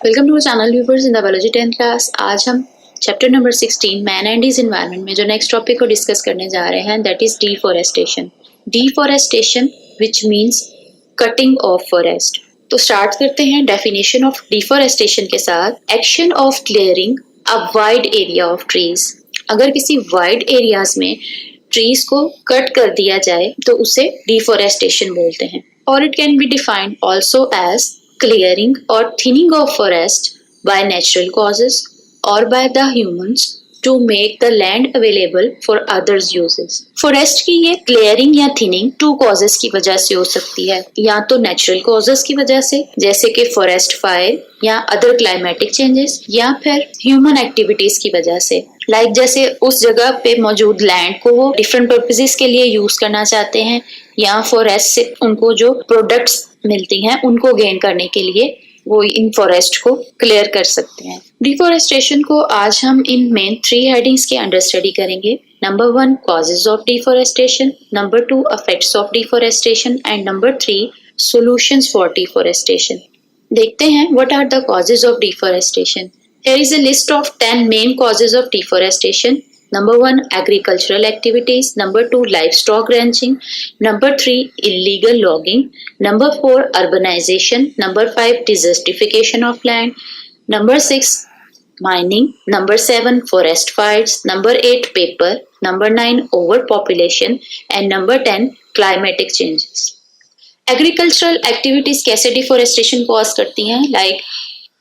Welcome to channel viewers in the biology 10th class. आज हम chapter number 16 man and his environment में जो next topic को discuss करने जा रहे हैं that is deforestation. Deforestation which means cutting of forest. तो स्टार्ट करते हैं डेफिनेशन ऑफ डीफॉरेस्टेशन के साथ। Action of clearing a wide area of trees. अगर किसी वाइड एरियाज में ट्रीज को कट कर दिया जाए तो उसे डीफॉरेस्टेशन बोलते हैं। और it can be defined also as clearing or thinning of forest by natural causes or by the humans to make the land available for others uses. Forest की ये clearing या thinning two causes की वजह से हो सकती है, या तो natural causes की वजह से जैसे कि forest fire या other climatic changes, या फिर human activities की वजह से लाइक जैसे उस जगह पे मौजूद लैंड को वो डिफरेंट पर्पसेस के लिए यूज करना चाहते हैं, या फॉरेस्ट से उनको जो प्रोडक्ट्स मिलती हैं उनको गेन करने के लिए वो इन फॉरेस्ट को क्लियर कर सकते हैं। डिफॉरेस्टेशन को आज हम इन मेन 3 हेडिंग्स के अंडर स्टडी करेंगे। Number 1 causes of deforestation, number 2 effects of deforestation and number 3 solutions for deforestation. देखते हैं what are the causes of deforestation. Here is a list of 10 main causes of deforestation. Number 1 agricultural activities, number 2 livestock ranching, number 3 illegal logging, number 4 urbanization, number 5 desertification of land, number 6 mining, number 7 forest fires, number 8 paper, number 9 overpopulation and number 10 climatic changes. Agricultural activities कैसे deforestation cause करती हैं?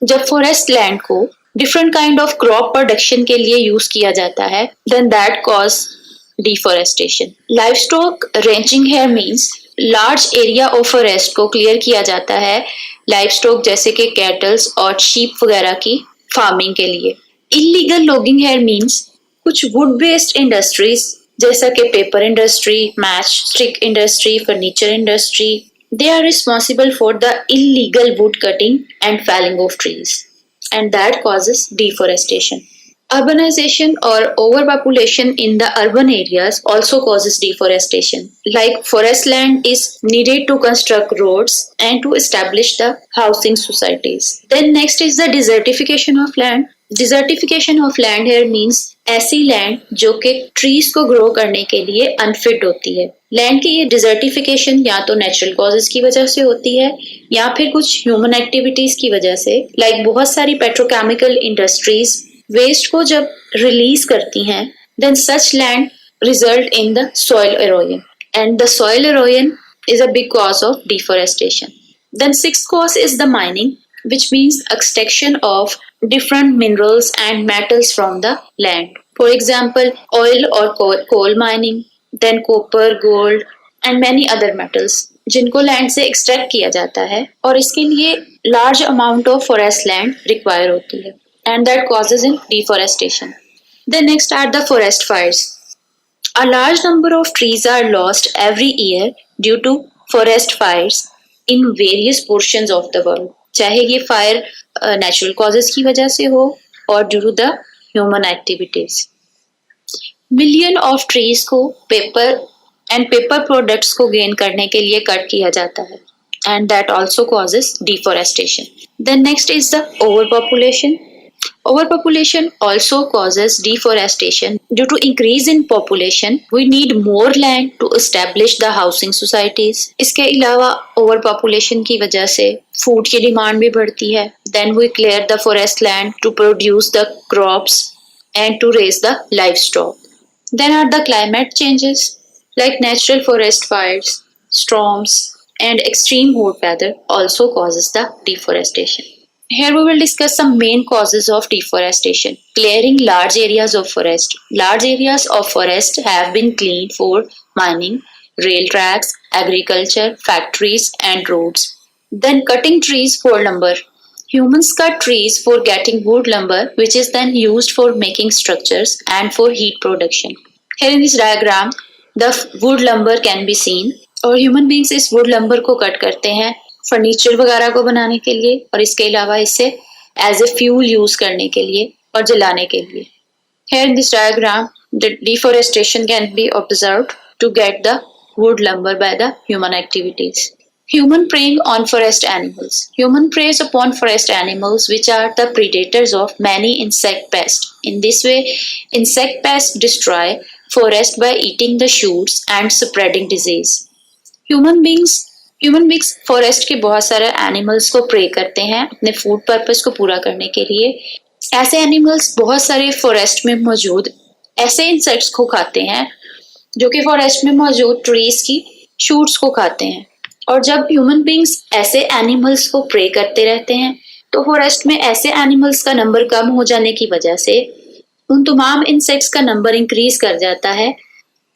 जब forest land को different kind of crop production के लिए use किया जाता है then that cause deforestation. Livestock ranching here means large area of forest को क्लियर किया जाता है लाइवस्टॉक जैसे कि कैटल्स और शीप वगैरह की फार्मिंग के लिए। इलीगल लॉगिंग हेयर मींस कुछ वुड बेस्ड इंडस्ट्रीज जैसा कि paper industry, match stick industry, furniture industry, they are responsible for the illegal wood cutting and felling of trees, and that causes deforestation. Urbanization or overpopulation in the urban areas also causes deforestation. Like forest land is needed to construct roads and to establish the housing societies. Then next is the desertification of land. Desertification of land here means ऐसी land जो कि trees को grow करने के लिए unfit होती है। Land की ये डिजर्टिफिकेशन या तो नेचुरल कॉजेज की वजह से होती है या फिर कुछ ह्यूमन एक्टिविटीज की वजह से। लाइक बहुत सारी पेट्रोकेमिकल इंडस्ट्रीज वेस्ट को जब रिलीज करती हैं then such land result in the soil erosion and the soil erosion is a big cause of deforestation. Then sixth cause is the mining, which means extraction of different minerals and metals from the land. For example, oil or coal mining, then copper, gold and many other metals जिनको land से extract किया जाता है और इसके लिए large amount of forest land require होती है and that causes in deforestation. Then next are the forest fires. A large number of trees are lost every year due to forest fires in various portions of the world. चाहे ये fire natural causes की वजह से हो और due to the human activities. Million of trees को paper products को gain करने के लिए कट किया जाता है and that also causes deforestation. Then next is the overpopulation. Overpopulation also causes deforestation. Due to increase in population, we need more land to establish the housing societies. इसके अलावा overpopulation की वजह से food की demand भी बढ़ती है. Then we clear the forest land to produce the crops and to raise the livestock. Then are the climate changes like natural forest fires, storms, and extreme hot weather also causes the deforestation. Here we will discuss some main causes of deforestation. Clearing large areas of forest. Large areas of forest have been cleaned for mining, rail tracks, agriculture, factories and roads. Then cutting trees for lumber. Humans cut trees for getting wood lumber which is then used for making structures and for heat production. Here in this diagram, the wood lumber can be seen और human beings इस wood lumber को cut करते हैं furniture वगैरह को बनाने के लिए और इसके अलावा इसे एज ए फ्यूल यूज करने के लिए और जलाने के लिए। Here in this diagram, the deforestation can be observed to get the wood lumber by the human activities. Human preying on forest animals. Human preys upon forest animals, which are the predators of many insect pests. In this way, insect pests destroy forest by eating the shoots and spreading disease. Human beings forest के बहुत सारे animals को pray करते हैं अपने food purpose को पूरा करने के लिए. ऐसे एनिमल्स बहुत सारे फॉरेस्ट में मौजूद ऐसे इंसेक्ट्स को खाते हैं जो कि फॉरेस्ट में मौजूद ट्रीज की शूट्स को खाते हैं. और जब ह्यूमन बींग्स ऐसे एनिमल्स को प्रे करते रहते हैं तो फॉरेस्ट में ऐसे एनिमल्स का नंबर कम हो जाने की वजह से उन तमाम इंसेक्ट्स का नंबर इंक्रीज कर जाता है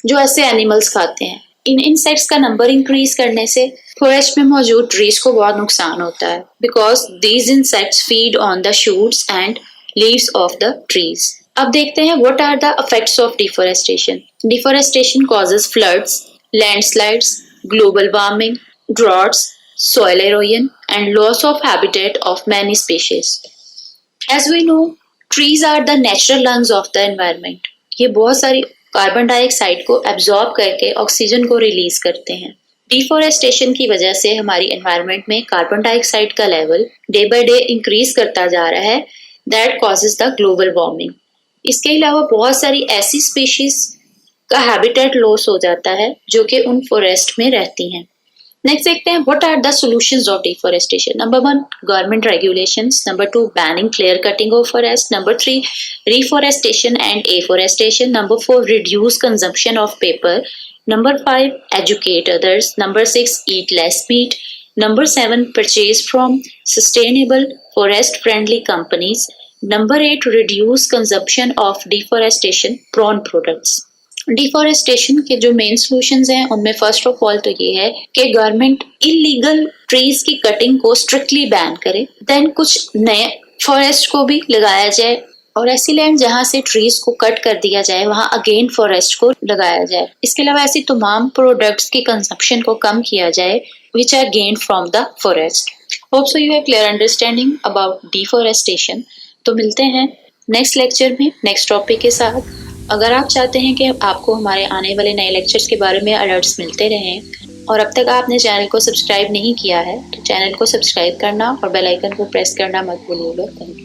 जो ऐसे एनिमल्स खाते हैं. इन इंसेक्ट्स का नंबर इंक्रीज करने से फॉरेस्ट में मौजूद ट्रीज को बहुत नुकसान होता है because these insects feed on the shoots and leaves of the trees. अब देखते हैं what are the effects of deforestation. Deforestation causes floods, landslides, global warming, droughts, soil erosion, and loss of habitat of many species. As we know, trees are the natural lungs of the environment. ये बहुत सारी carbon dioxide को absorb करके oxygen को release करते हैं. Deforestation की वजह से हमारी एनवायरनमेंट में कार्बन डाइऑक्साइड का level day by day increase करता जा रहा है. That causes the global warming. इसके अलावा बहुत सारी ऐसी स्पीशीज का हैबिटेट लॉस हो जाता है जो कि उन फॉरेस्ट में रहती हैं. नेक्स्ट देखते हैं what are the solutions of deforestation. Number 1, government regulations. Number 2, banning clear cutting of forest. Number 3, reforestation and afforestation. Number 4, reduce consumption of paper. Number 5, educate others. Number 6, eat less meat. Number 7, purchase from sustainable forest friendly companies. Number 8, reduce consumption of deforestation prone products. Deforestation के जो main solutions हैं उनमें first of all तो ये है कि government illegal trees की cutting को स्ट्रिक्टली बैन करे. देन कुछ नए फॉरेस्ट को भी लगाया जाए और ऐसी लैंड जहाँ से ट्रीज को कट कर दिया जाए वहाँ अगेन फॉरेस्ट को लगाया जाए. इसके अलावा ऐसी तमाम प्रोडक्ट्स की कंजप्शन को कम किया जाए which are gained from the forest. Hope so you have clear understanding about deforestation. तो मिलते हैं नेक्स्ट लेक्चर में नेक्स्ट टॉपिक के साथ. अगर आप चाहते हैं कि आपको हमारे आने वाले नए लेक्चर्स के बारे में अलर्ट्स मिलते रहें और अब तक आपने चैनल को सब्सक्राइब नहीं किया है तो चैनल को सब्सक्राइब करना और बेल आइकन को प्रेस करना मत भूलिएगा. Thank you.